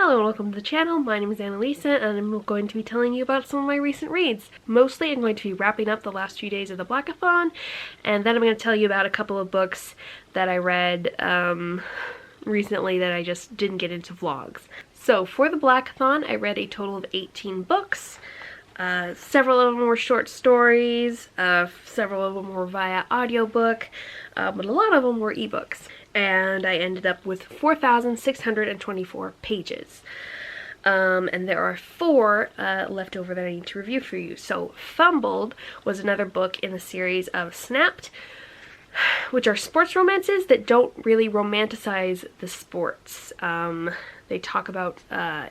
Hello and welcome to the channel. My name is Annalisa and I'm going to be telling you about some of my recent reads. Mostly I'm going to be wrapping up the last few days of the Blackathon, and then I'm going to tell you about a couple of books that I read recently that I just didn't get into vlogs. So for the Blackathon I read a total of 18 books. Several of them were short stories, several of them were via audiobook, but a lot of them were ebooks. And I ended up with 4,624 pages. And there are 4 left over that I need to review for you. So Fumbled was another book in the series of Snapped, which are sports romances that don't really romanticize the sports. They talk about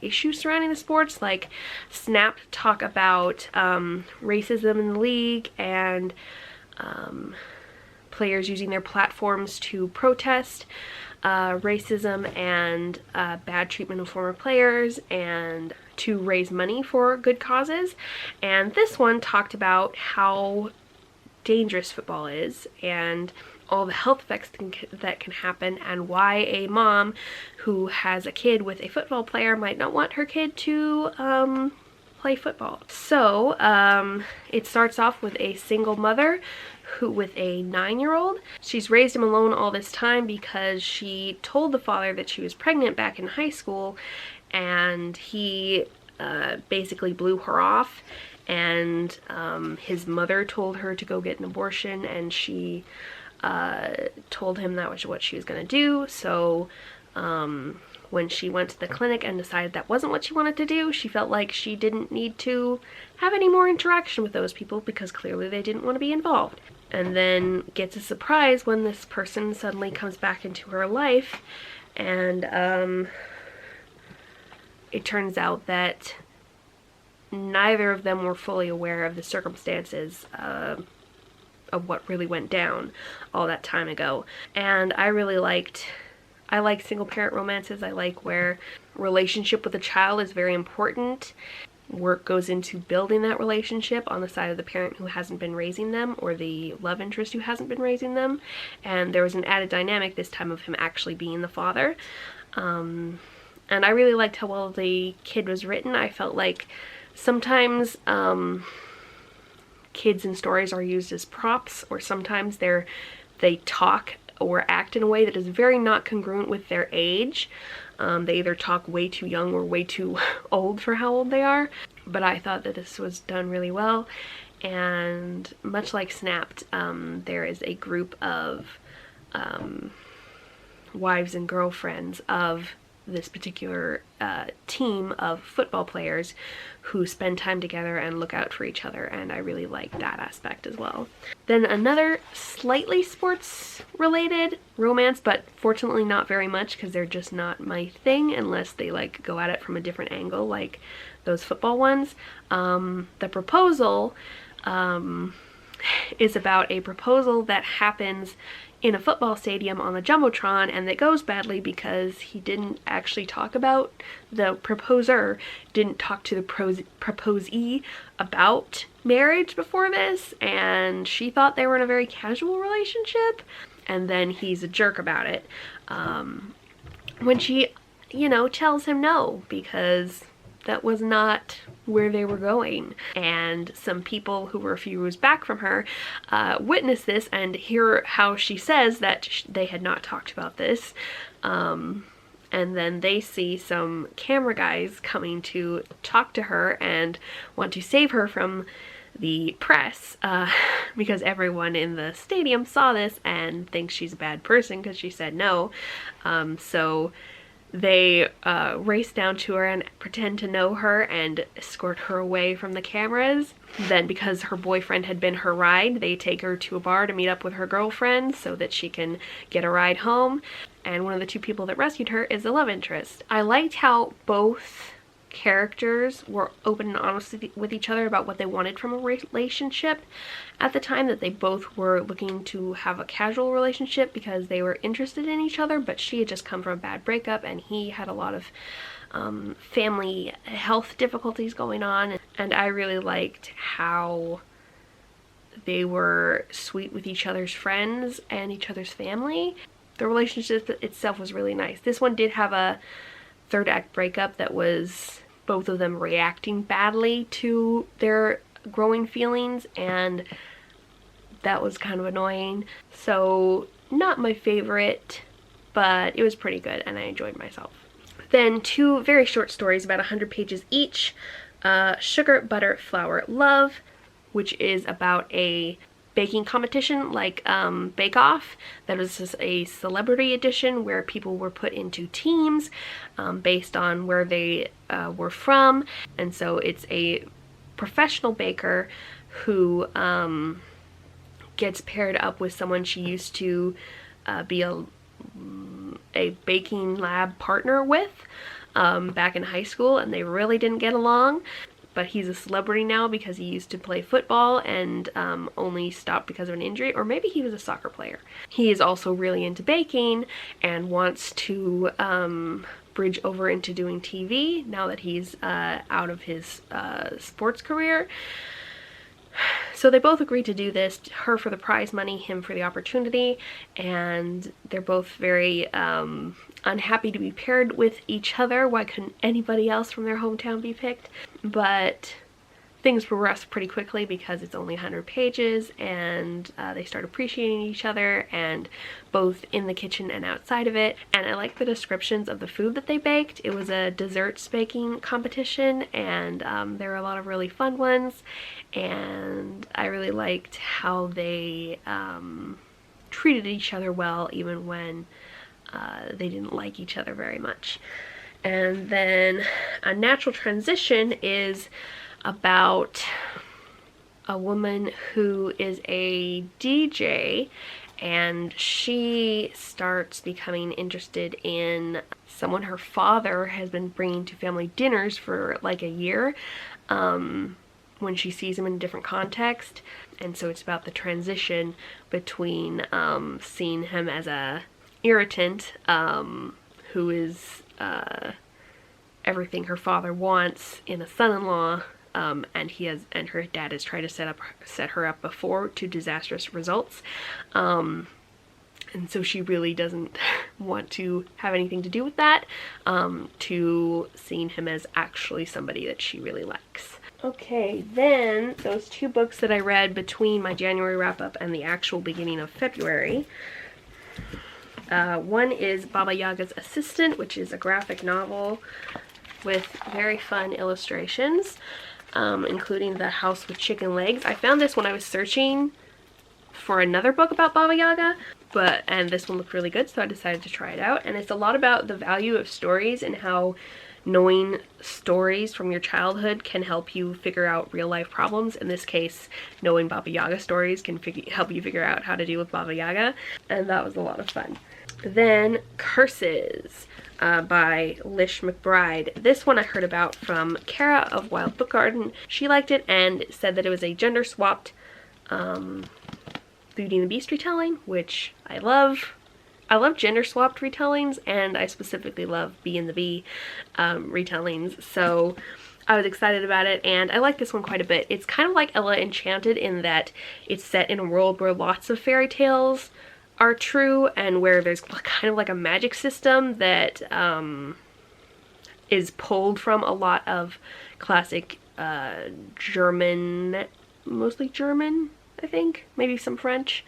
issues surrounding the sports, like Snapped talk about racism in the league and players using their platforms to protest racism and bad treatment of former players and to raise money for good causes. And this one talked about how dangerous football is and all the health effects that can happen, and why a mom who has a kid with a football player might not want her kid to play football. So it starts off with a single mother with a 9-year-old. She's raised him alone all this time because she told the father that she was pregnant back in high school, and he basically blew her off, and his mother told her to go get an abortion, and she told him that was what she was going to do. So when she went to the clinic and decided that wasn't what she wanted to do, she felt like she didn't need to have any more interaction with those people because clearly they didn't want to be involved. And then gets a surprise when this person suddenly comes back into her life, and it turns out that neither of them were fully aware of the circumstances of what really went down all that time ago. And I like single parent romances. I like where relationship with a child is very important. Work goes into building that relationship on the side of the parent who hasn't been raising them, or the love interest who hasn't been raising them. And there was an added dynamic this time of him actually being the father. And I really liked how well the kid was written. I felt like sometimes kids in stories are used as props, or sometimes they talk or act in a way that is very not congruent with their age. They either talk way too young or way too old for how old they are. But I thought that this was done really well. And much like Snapped, there is a group of wives and girlfriends of this particular team of football players who spend time together and look out for each other, and I really like that aspect as well. Then another slightly sports related romance, but fortunately not very much because they're just not my thing unless they like go at it from a different angle like those football ones. The Proposal is about a proposal that happens in a football stadium on the Jumbotron, and that goes badly because he didn't actually talk about, the proposer didn't talk to the proposee about marriage before this, and she thought they were in a very casual relationship, and then he's a jerk about it when she, tells him no, because that was not where they were going. And some people who were a few rows back from her witness this and hear how she says that they had not talked about this. And then they see some camera guys coming to talk to her and want to save her from the press because everyone in the stadium saw this and thinks she's a bad person because she said no. So they race down to her and pretend to know her and escort her away from the cameras. Then, because her boyfriend had been her ride, they take her to a bar to meet up with her girlfriend so that she can get a ride home. And one of the 2 people that rescued her is the love interest. I liked how both characters were open and honest with each other about what they wanted from a relationship at the time, that they both were looking to have a casual relationship because they were interested in each other, but she had just come from a bad breakup and he had a lot of family health difficulties going on. And I really liked how they were sweet with each other's friends and each other's family. The relationship itself was really nice. This one did have a third act breakup that was both of them reacting badly to their growing feelings, and that was kind of annoying. So not my favorite, but it was pretty good and I enjoyed myself. Then two very short stories, about 100 pages each. Sugar, Butter, Flour, Love, which is about a baking competition like Bake Off. That was just a celebrity edition where people were put into teams based on where they were from. And so it's a professional baker who gets paired up with someone she used to be a baking lab partner with back in high school, and they really didn't get along. But he's a celebrity now because he used to play football and only stopped because of an injury, or maybe he was a soccer player. He is also really into baking and wants to bridge over into doing TV now that he's out of his sports career. So they both agreed to do this, her for the prize money, him for the opportunity, and they're both very unhappy to be paired with each other. Why couldn't anybody else from their hometown be picked? But things progress pretty quickly because it's only 100 pages, and they start appreciating each other, and both in the kitchen and outside of it. And I like the descriptions of the food that they baked. It was a desserts baking competition, and there were a lot of really fun ones, and I really liked how they treated each other well even when they didn't like each other very much. And then A Natural Transition is about a woman who is a DJ, and she starts becoming interested in someone her father has been bringing to family dinners for like a year when she sees him in a different context. And so it's about the transition between seeing him as a irritant who is everything her father wants in a son-in-law, and her dad is trying to set her up before to disastrous results, and so she really doesn't want to have anything to do with that, to seeing him as actually somebody that she really likes. Okay, then those two books that I read between my January wrap-up and the actual beginning of February. One is Baba Yaga's Assistant, which is a graphic novel with very fun illustrations, including the house with chicken legs. I found this when I was searching for another book about Baba Yaga, and this one looked really good, so I decided to try it out. And it's a lot about the value of stories and how knowing stories from your childhood can help you figure out real life problems. In this case, knowing Baba Yaga stories can help you figure out how to deal with Baba Yaga, and that was a lot of fun. Then Curses by Lish McBride. This one I heard about from Kara of Wild Book Garden. She liked it and said that it was a gender swapped Beauty and the Beast retelling, which I love. I love gender swapped retellings, and I specifically love Bee and the Bee retellings, so I was excited about it, and I like this one quite a bit. It's kind of like Ella Enchanted in that it's set in a world where lots of fairy tales are true, and where there's kind of like a magic system that is pulled from a lot of classic German, mostly German, I think, maybe some French,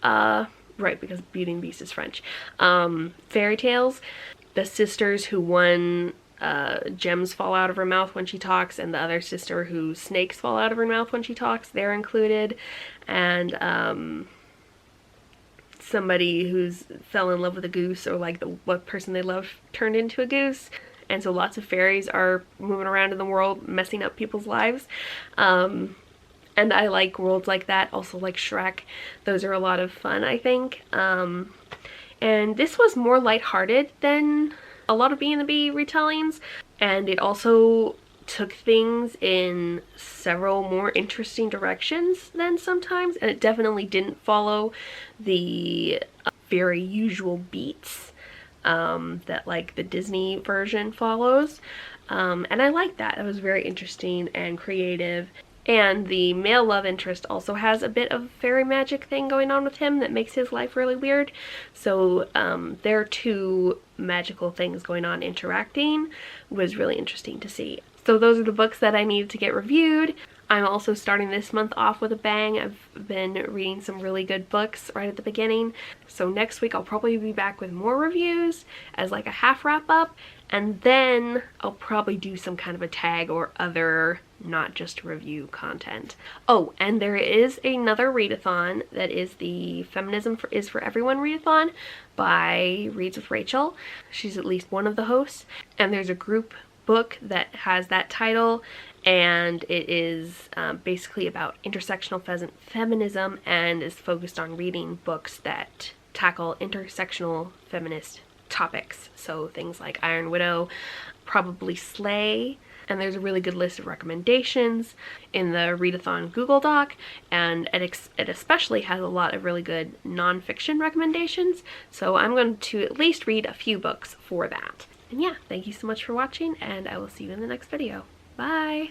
right, because Beauty and the Beast is French, fairy tales. The sisters who one gems fall out of her mouth when she talks, and the other sister who snakes fall out of her mouth when she talks, they're included. And somebody who's fell in love with a goose, or like what person they love turned into a goose. And so lots of fairies are moving around in the world messing up people's lives. And I like worlds like that, also like Shrek. Those are a lot of fun, I think. And this was more lighthearted than a lot of Bee and the Bee retellings. And it also took things in several more interesting directions than sometimes. And it definitely didn't follow the very usual beats that like the Disney version follows. And I liked that. It was very interesting and creative. And the male love interest also has a bit of fairy magic thing going on with him that makes his life really weird. So their two magical things going on interacting was really interesting to see. So those are the books that I needed to get reviewed. I'm also starting this month off with a bang. I've been reading some really good books right at the beginning. So next week I'll probably be back with more reviews as like a half wrap up, and then I'll probably do some kind of a tag or other, not just review content. Oh, and there is another readathon that is the Feminism is for Everyone readathon by Reads with Rachel. She's at least one of the hosts, and there's a group book that has that title, and it is basically about intersectional feminism and is focused on reading books that tackle intersectional feminist topics. So things like Iron Widow, probably Slay, and there's a really good list of recommendations in the readathon Google Doc, and it especially has a lot of really good nonfiction recommendations, so I'm going to at least read a few books for that. And yeah, thank you so much for watching, and I will see you in the next video. Bye!